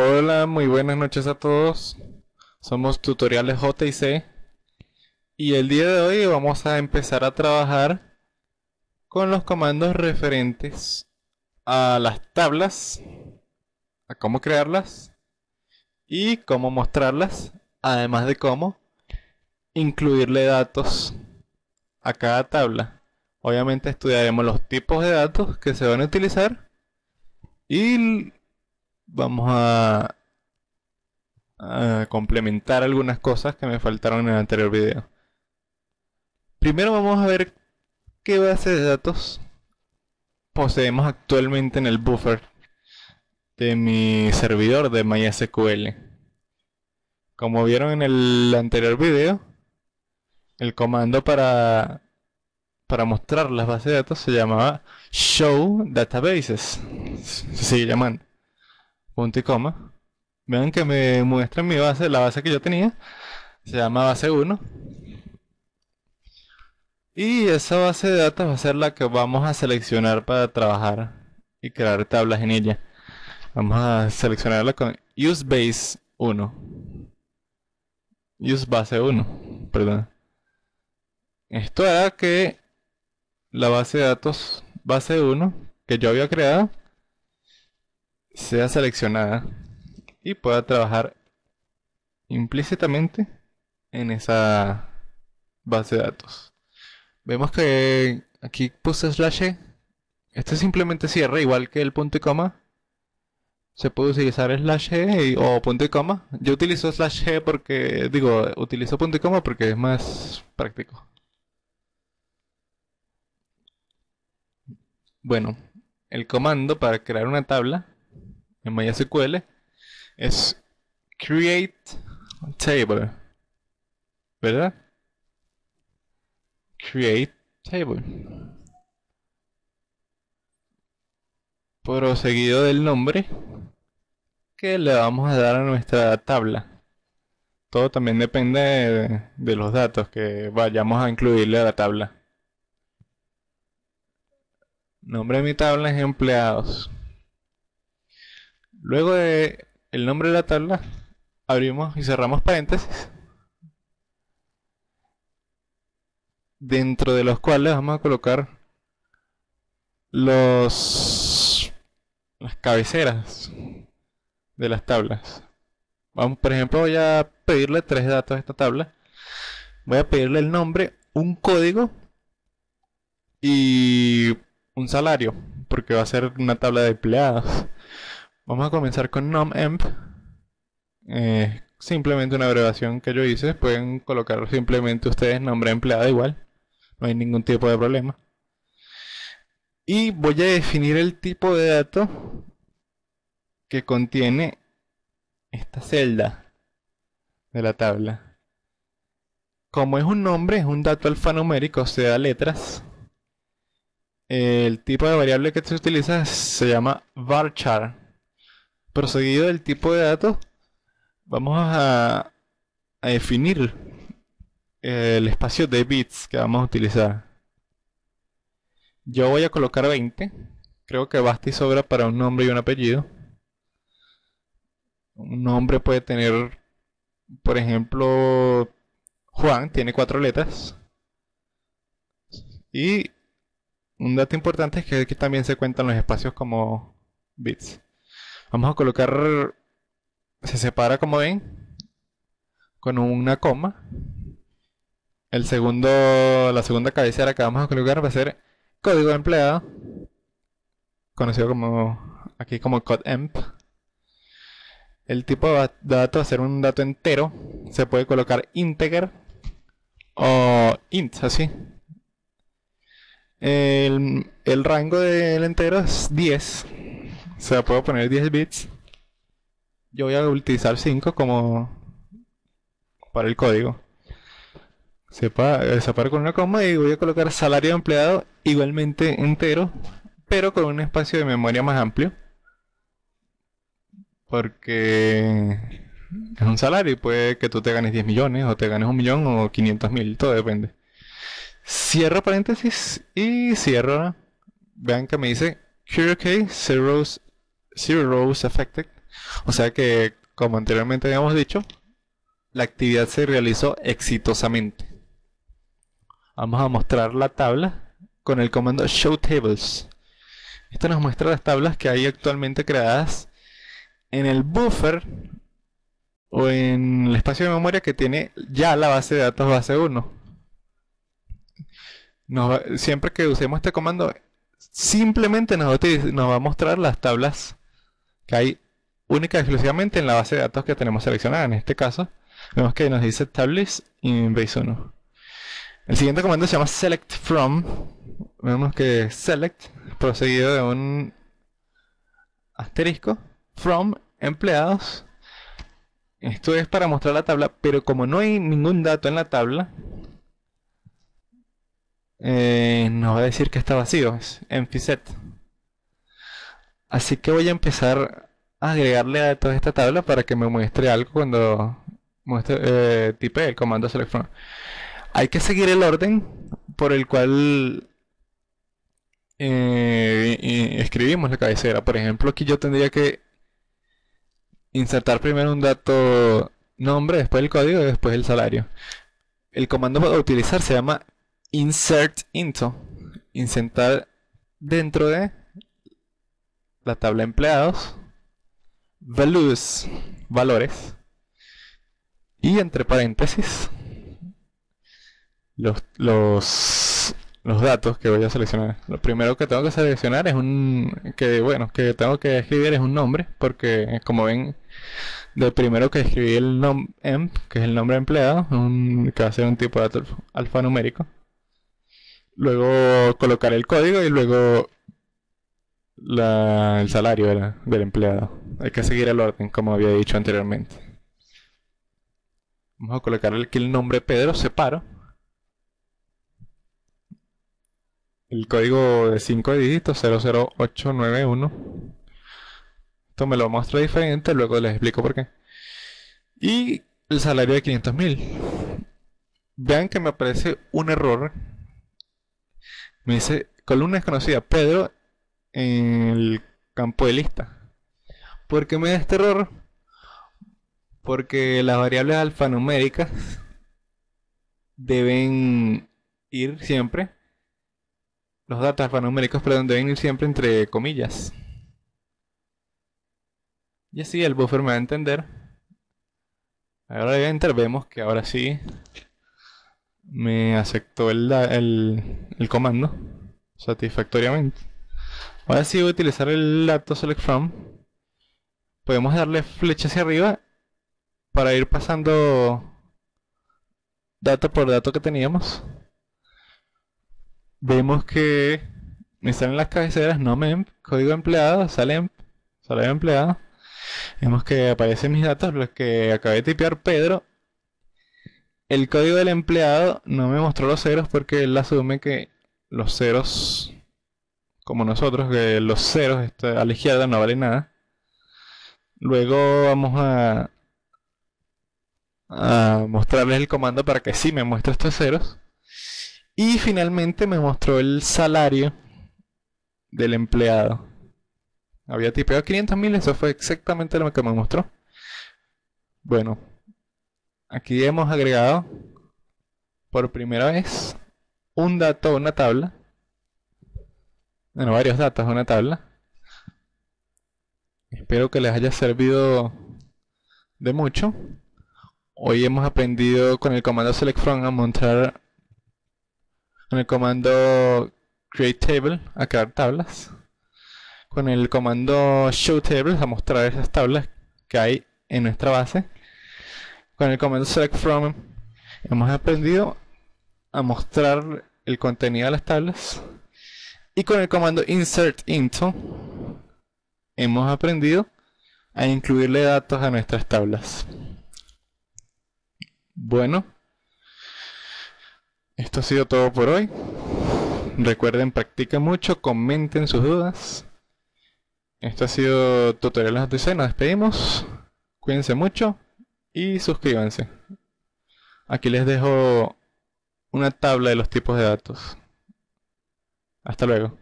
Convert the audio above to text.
Hola, muy buenas noches a todos. Somos Tutoriales JC y el día de hoy vamos a empezar a trabajar con los comandos referentes a las tablas, a cómo crearlas y cómo mostrarlas, además de cómo incluirle datos a cada tabla. Obviamente estudiaremos los tipos de datos que se van a utilizar y vamos a complementar algunas cosas que me faltaron en el anterior video. Primero vamos a ver qué base de datos poseemos actualmente en el buffer de mi servidor de MySQL. Como vieron en el anterior video, el comando para mostrar las bases de datos se llamaba show databases. Se sigue llamando. Punto y coma. Vean que me muestra mi base, la base que yo tenía. Se llama base 1. Y esa base de datos va a ser la que vamos a seleccionar para trabajar y crear tablas en ella. Vamos a seleccionarla con useBase 1. Usebase 1, perdón. Esto hará que la base de datos base 1 que yo había creado sea seleccionada y pueda trabajar implícitamente en esa base de datos. Vemos que aquí puse slash e. Este simplemente cierra igual que el punto y coma. Se puede utilizar slash e o punto y coma. Yo utilizo slash e porque, utilizo punto y coma porque es más práctico. Bueno, el comando para crear una tabla en MySQL es create table, ¿verdad? Create table. Proseguido del nombre que le vamos a dar a nuestra tabla. Todo también depende de los datos que vayamos a incluirle a la tabla. Nombre de mi tabla es empleados. Luego de el nombre de la tabla, abrimos y cerramos paréntesis, dentro de los cuales vamos a colocar las cabeceras de las tablas. Vamos, por ejemplo, voy a pedirle tres datos a esta tabla. Voy a pedirle el nombre, un código y un salario, porque va a ser una tabla de empleados. Vamos a comenzar con nomenv. Simplemente una abreviación que yo hice. Pueden colocar simplemente ustedes nombre de empleado igual. No hay ningún tipo de problema. Y voy a definir el tipo de dato que contiene esta celda de la tabla. Como es un nombre, es un dato alfanumérico, o sea, letras. El tipo de variable que se utiliza se llama varchar. Proseguido del tipo de datos, vamos a definir el espacio de bits que vamos a utilizar. Yo voy a colocar 20. Creo que basta y sobra para un nombre y un apellido. Un nombre puede tener, por ejemplo, Juan, tiene 4 letras. Y un dato importante es que aquí también se cuentan los espacios como bits. Vamos a colocar, se separa como ven, con una coma. La segunda cabecera que vamos a colocar va a ser código de empleado, conocido como aquí como codemp. El tipo de dato va a ser un dato entero. Se puede colocar integer o int, así. El rango del entero es 10. O sea, puedo poner 10 bits. Yo voy a utilizar 5 como para el código. Separo con una coma y voy a colocar salario de empleado igualmente entero, pero con un espacio de memoria más amplio. Porque es un salario y puede que tú te ganes 10 millones o te ganes 1 millón o 500.000, todo depende. Cierro paréntesis y cierro. Vean que me dice CureK zero rows affected. O sea que, como anteriormente habíamos dicho, la actividad se realizó exitosamente. Vamos a mostrar la tabla con el comando show tables. Esto nos muestra las tablas que hay actualmente creadas en el buffer o en el espacio de memoria que tiene ya la base de datos base 1. Siempre que usemos este comando, simplemente nos va a mostrar las tablas que hay única y exclusivamente en la base de datos que tenemos seleccionada. En este caso, vemos que nos dice tables in base 1. El siguiente comando se llama select from. Vemos que select procedido de un asterisco from empleados. Esto es para mostrar la tabla, pero como no hay ningún dato en la tabla, nos va a decir que está vacío, es empty set. Así que voy a empezar a agregarle datos a esta tabla para que me muestre algo cuando tipe el comando select from. Hay que seguir el orden por el cual escribimos la cabecera. Por ejemplo, aquí yo tendría que insertar primero un dato nombre, después el código y después el salario. El comando a utilizar se llama insert into. Insertar dentro de la tabla empleados values, valores, y entre paréntesis los datos que voy a seleccionar. Lo primero que tengo que seleccionar es que tengo que escribir es un nombre, porque como ven, lo primero que escribí el emp, que es el nombre de empleado, que va a ser un tipo de dato alfanumérico. Luego colocar el código y luego el salario del empleado. Hay que seguir el orden, como había dicho anteriormente. Vamos a colocar aquí el nombre Pedro, separo. El código de 5 dígitos, 00891. Esto me lo muestra diferente, luego les explico por qué. Y el salario de 500.000. Vean que me aparece un error. Me dice columna desconocida, Pedro, en el campo de lista. ¿Por qué me da este error? Porque las variables alfanuméricas deben ir siempre, los datos alfanuméricos, perdón, deben ir siempre entre comillas. Y así el buffer me va a entender. Ahora de enter vemos que ahora sí me aceptó el comando satisfactoriamente. Ahora sí voy a utilizar el dato select from. Podemos darle flecha hacia arriba para ir pasando dato por dato que teníamos. Vemos que me salen las cabeceras, nomemp, código empleado, salemp, salario empleado. Vemos que aparecen mis datos, los que acabé de tipear, Pedro. El código del empleado no me mostró los ceros porque él asume que los ceros, como nosotros, que los ceros a la izquierda no valen nada. Luego vamos a mostrarles el comando para que sí me muestre estos ceros. Y finalmente me mostró el salario del empleado. Había tipeado 500.000, eso fue exactamente lo que me mostró. Bueno, aquí hemos agregado por primera vez un dato a una tabla. Bueno, varios datos a una tabla. Espero que les haya servido de mucho. Hoy hemos aprendido con el comando select from a mostrar, con el comando create table a crear tablas, con el comando show tables a mostrar esas tablas que hay en nuestra base, con el comando select from hemos aprendido a mostrar el contenido de las tablas, y con el comando insert into hemos aprendido a incluirle datos a nuestras tablas. Bueno, esto ha sido todo por hoy. Recuerden, practiquen mucho, comenten sus dudas. Esto ha sido Tutoriales OTC, nos despedimos. Cuídense mucho y suscríbanse. Aquí les dejo una tabla de los tipos de datos. Hasta luego.